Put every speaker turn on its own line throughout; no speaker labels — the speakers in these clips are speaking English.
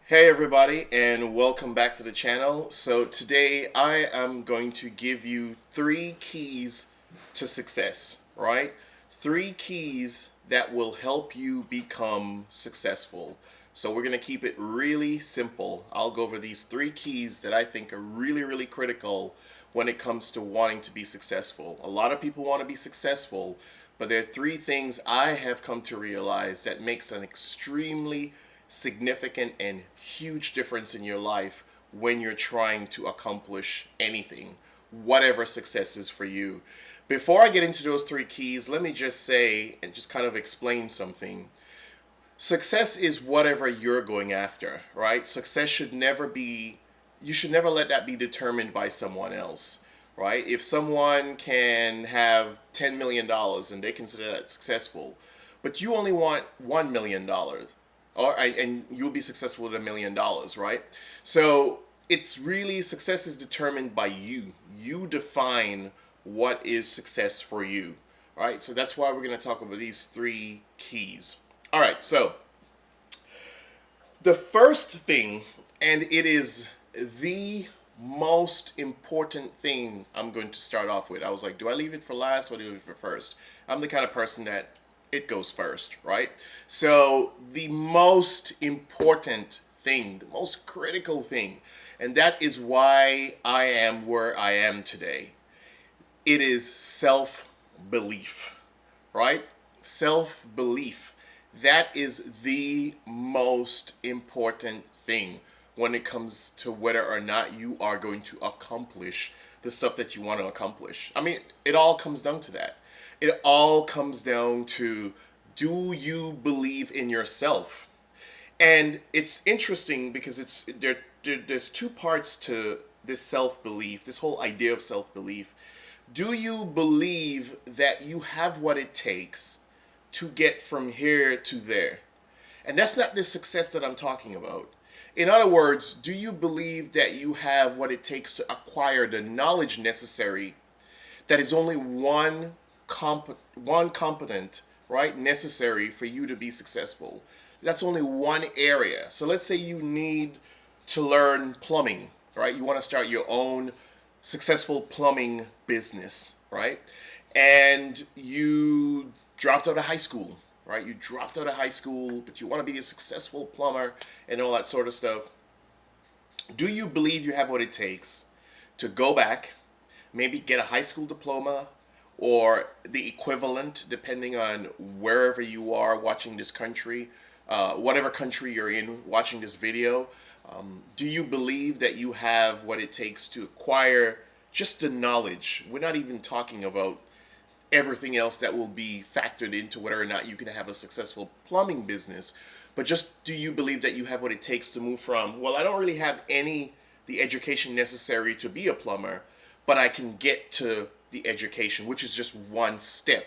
Hey everybody, and welcome back to the channel. So today I am going to give you 3 keys to success, right? 3 keys that will help you become successful. So we're going to keep it really simple. I'll go over these 3 keys that I think are really critical when it comes to wanting to be successful. A lot of people want to be successful, but there are 3 things I have come to realize that makes an extremely significant and huge difference in your life when you're trying to accomplish anything, whatever success is for you. Before I get into those 3 keys, let me just say and just kind of explain something. Success is whatever you're going after, right? Success should never be, you should never let that be determined by someone else, right? If someone can have $10 million and they consider that successful, but you only want $1 million, and you'll be successful with $1 million, right? So it's really, success is determined by you. You define what is success for you, right? So that's why we're going to talk about these 3 keys. All right, so the first thing, and it is the most important thing I'm going to start off with. I was like, do I leave it for last or do I leave it for first? I'm the kind of person that it goes first, right? So the most important thing, the most critical thing, and that is why I am where I am today. It is self-belief, right? Self-belief. That is the most important thing when it comes to whether or not you are going to accomplish the stuff that you want to accomplish. I mean, it all comes down to that. It all comes down to, do you believe in yourself? And it's interesting because there's 2 parts to this self-belief, this whole idea of self-belief. Do you believe that you have what it takes to get from here to there? And that's not the success that I'm talking about. In other words, do you believe that you have what it takes to acquire the knowledge necessary, that is only one component, right, necessary for you to be successful? That's only one area. So let's say you need to learn plumbing, right? You want to start your own successful plumbing business, right? And you dropped out of high school, right? You dropped out of high school, but you want to be a successful plumber and all that sort of stuff. Do you believe you have what it takes to go back, maybe get a high school diploma or the equivalent, depending on wherever you are watching this country, whatever country you're in watching this video? Do you believe that you have what it takes to acquire just the knowledge? We're not even talking about everything else that will be factored into whether or not you can have a successful plumbing business. But just, do you believe that you have what it takes to move from, well, I don't really have the education necessary to be a plumber, but I can get to the education, which is just one step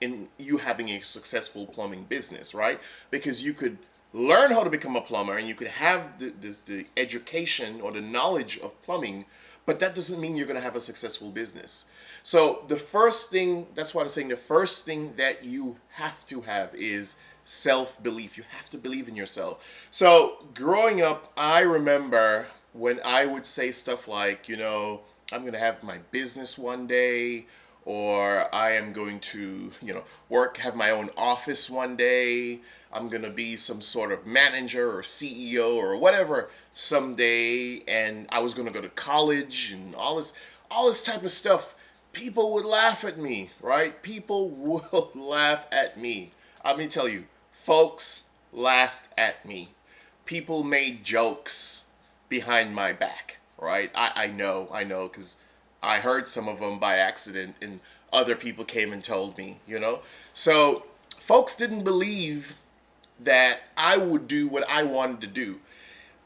in you having a successful plumbing business, right? Because you could learn how to become a plumber and you could have the education or the knowledge of plumbing, but that doesn't mean you're going to have a successful business. So the first thing, that's why I'm saying the first thing that you have to have is self-belief. You have to believe in yourself. So growing up, I remember when I would say stuff like, I'm going to have my business one day, or I am going to, have my own office one day. I'm going to be some sort of manager or CEO or whatever someday, and I was going to go to college and all this type of stuff. People would laugh at me, right? People will laugh at me. Let me tell you, folks laughed at me. People made jokes behind my back, right? I know, because I heard some of them by accident, and other people came and told me. So folks didn't believe that I would do what I wanted to do.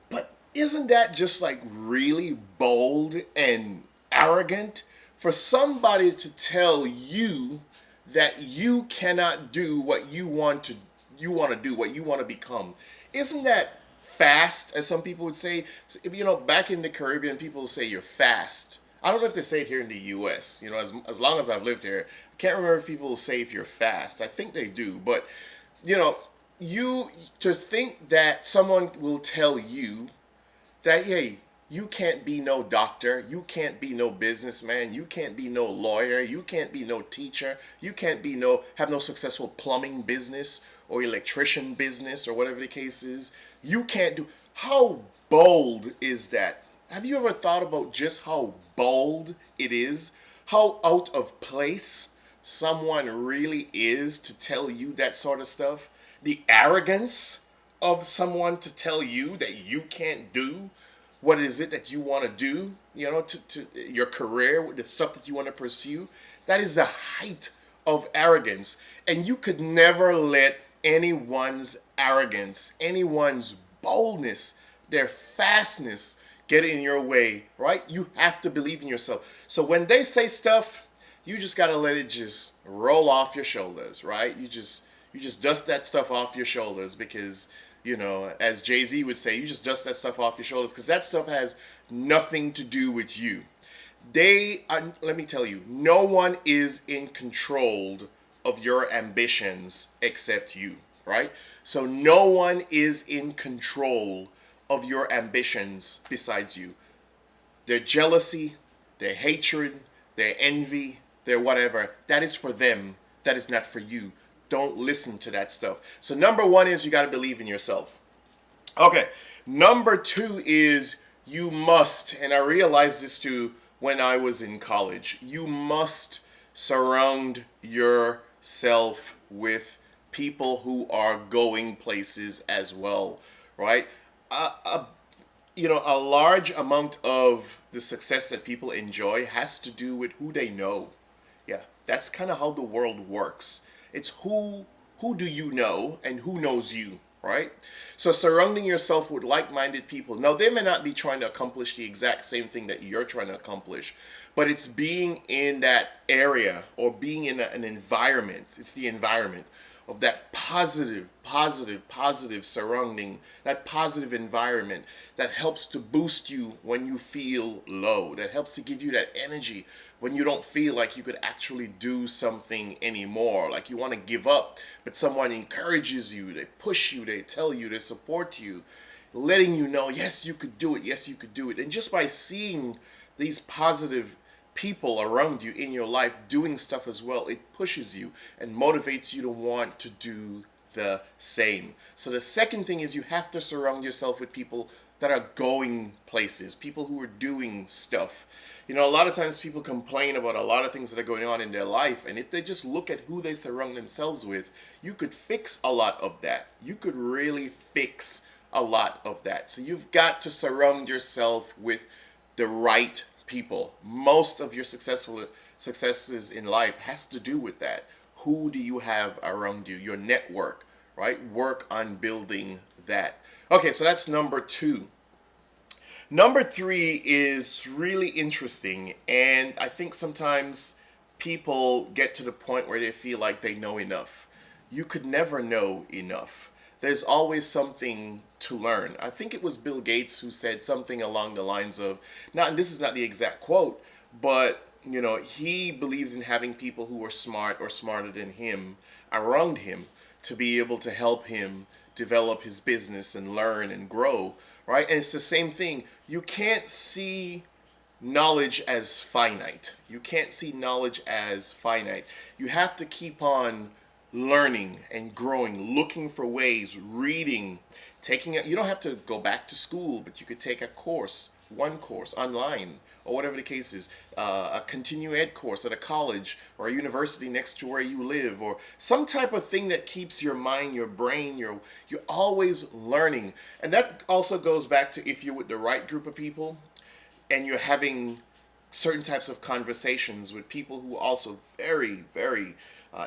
But isn't that just like really bold and arrogant for somebody to tell you that you cannot do what you want to do, what you want to become? Isn't that fast, as some people would say? Back in the Caribbean, people say you're fast. I don't know if they say it here in the U.S. As long as I've lived here, I can't remember if people say if you're fast. I think they do, but you to think that someone will tell you that, hey, you can't be no doctor, you can't be no businessman, you can't be no lawyer, you can't be no teacher, you can't be no have no successful plumbing business or electrician business or whatever the case is. You can't do. How bold is that? Have you ever thought about just how bold it is? How out of place someone really is to tell you that sort of stuff? The arrogance of someone to tell you that you can't do what is it that you want to do, to your career, the stuff that you want to pursue. That is the height of arrogance. And you could never let anyone's arrogance, anyone's boldness, their fastness get in your way, right? You have to believe in yourself. So when they say stuff, you just got to let it just roll off your shoulders, right? You just dust that stuff off your shoulders because, as Jay-Z would say, you just dust that stuff off your shoulders because that stuff has nothing to do with you. Let me tell you, no one is in control of your ambitions except you, right? So no one is in control of your ambitions besides you. Their jealousy, their hatred, their envy, their whatever, that is for them. That is not for you. Don't listen to that stuff. So number one is you got to believe in yourself. Okay. Number two is you must, and I realized this too when I was in college, you must surround yourself with people who are going places as well, right? A large amount of the success that people enjoy has to do with who they know. Yeah, that's kind of how the world works. It's who do you know and who knows you, right? So surrounding yourself with like-minded people. Now they may not be trying to accomplish the exact same thing that you're trying to accomplish, but it's being in that area or being in an environment. It's the environment of that positive surrounding, that positive environment that helps to boost you when you feel low, that helps to give you that energy when you don't feel like you could actually do something anymore, like you want to give up, but someone encourages you, they push you, they tell you, they support you, letting you know, yes, you could do it, yes, you could do it. And just by seeing these positive people around you in your life doing stuff as well, it pushes you and motivates you to want to do the same. So the second thing is you have to surround yourself with people that are going places, people who are doing stuff. A lot of times people complain about a lot of things that are going on in their life, and if they just look at who they surround themselves with, you could fix a lot of that. You could really fix a lot of that. So you've got to surround yourself with the right people. Most of your successes in life has to do with that. Who do you have around you? Your network, right? Work on building that. Okay, so that's number two. Number three is really interesting, and I think sometimes people get to the point where they feel like they know enough. You could never know enough. There's always something to learn. I think it was Bill Gates who said something along the lines of, now, and this is not the exact quote, but he believes in having people who are smart or smarter than him around him to be able to help him develop his business and learn and grow, right? And it's the same thing. You can't see knowledge as finite. You can't see knowledge as finite. You have to keep on learning and growing, looking for ways, reading, you don't have to go back to school, but you could take one course online, or whatever the case is, a continue ed course at a college or a university next to where you live, or some type of thing that keeps your mind, your brain, you're always learning. And that also goes back to if you're with the right group of people and you're having certain types of conversations with people who are also very, very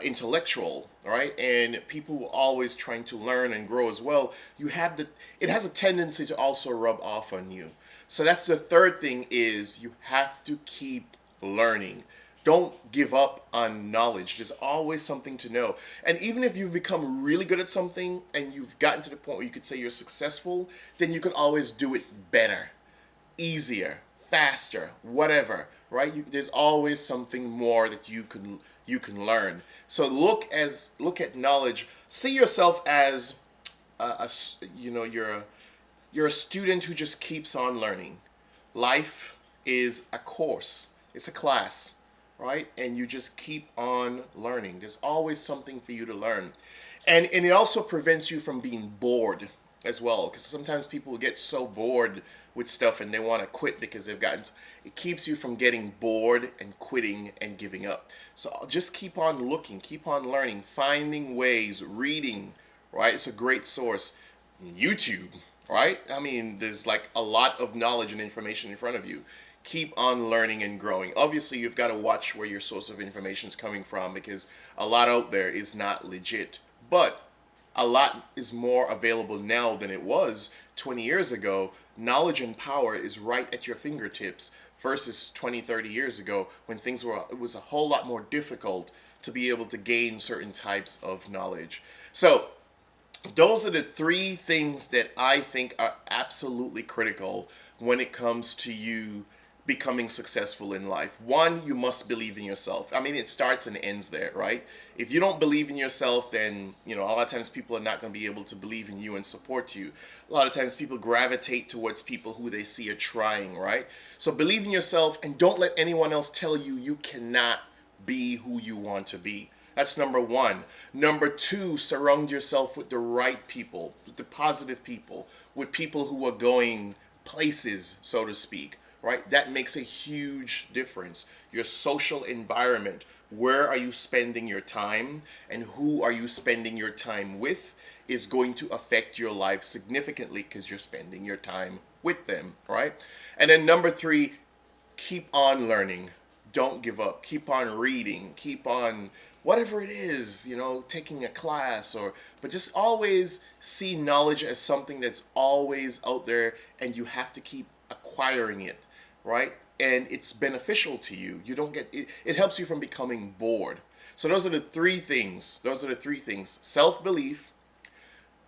intellectual, right? And people who are always trying to learn and grow as well. It has a tendency to also rub off on you. So that's the third thing, is you have to keep learning. Don't give up on knowledge. There's always something to know. And even if you've become really good at something and you've gotten to the point where you could say you're successful, then you can always do it better, easier, faster, whatever, right? There's always something more that you can learn. So look at knowledge. See yourself as you're a student who just keeps on learning. Life is a course. It's a class, right? And you just keep on learning. There's always something for you to learn. And it also prevents you from being bored as well, because sometimes people get so bored with stuff and they want to quit because they've gotten, it keeps you from getting bored and quitting and giving up. So just keep on looking, keep on learning, finding ways, reading, right? It's a great source. YouTube, right? I mean, there's like a lot of knowledge and information in front of you. Keep on learning and growing. Obviously, you've got to watch where your source of information is coming from, because a lot out there is not legit. But a lot is more available now than it was 20 years ago. Knowledge and power is right at your fingertips versus 20, 30 years ago, when it was a whole lot more difficult to be able to gain certain types of knowledge. So those are the three things that I think are absolutely critical when it comes to you becoming successful in life. One, you must believe in yourself. I mean, it starts and ends there, right? If you don't believe in yourself, then, a lot of times people are not going to be able to believe in you and support you. A lot of times people gravitate towards people who they see are trying, right? So believe in yourself, and don't let anyone else tell you you cannot be who you want to be. That's number one. Number two, surround yourself with the right people, with the positive people, with people who are going places, so to speak, right? That makes a huge difference. Your social environment, where are you spending your time, and who are you spending your time with, is going to affect your life significantly, because you're spending your time with them, right? And then number three, keep on learning. Don't give up. Keep on reading. Keep on whatever it is, taking a class, but just always see knowledge as something that's always out there, and you have to keep acquiring it, right? And it's beneficial to you. You don't get it, it helps you from becoming bored. So those are the three things. Self-belief,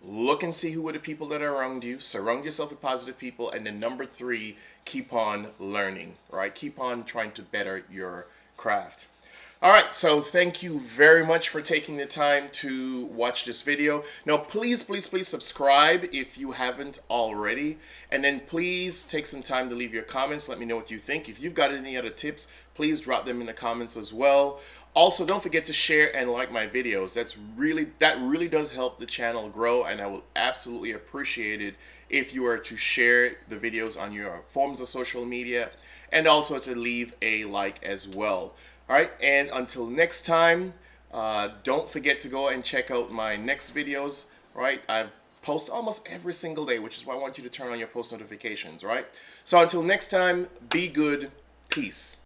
look and see who are the people that are around you, surround yourself with positive people, and then number three, keep on learning, right? Keep on trying to better your craft. All right, so thank you very much for taking the time to watch this video. Now, please, please, please subscribe if you haven't already. And then please take some time to leave your comments. Let me know what you think. If you've got any other tips, please drop them in the comments as well. Also, don't forget to share and like my videos. That really does help the channel grow, and I will absolutely appreciate it if you were to share the videos on your forms of social media, and also to leave a like as well. All right, and until next time, don't forget to go and check out my next videos, right? I post almost every single day, which is why I want you to turn on your post notifications, right? So until next time, be good. Peace.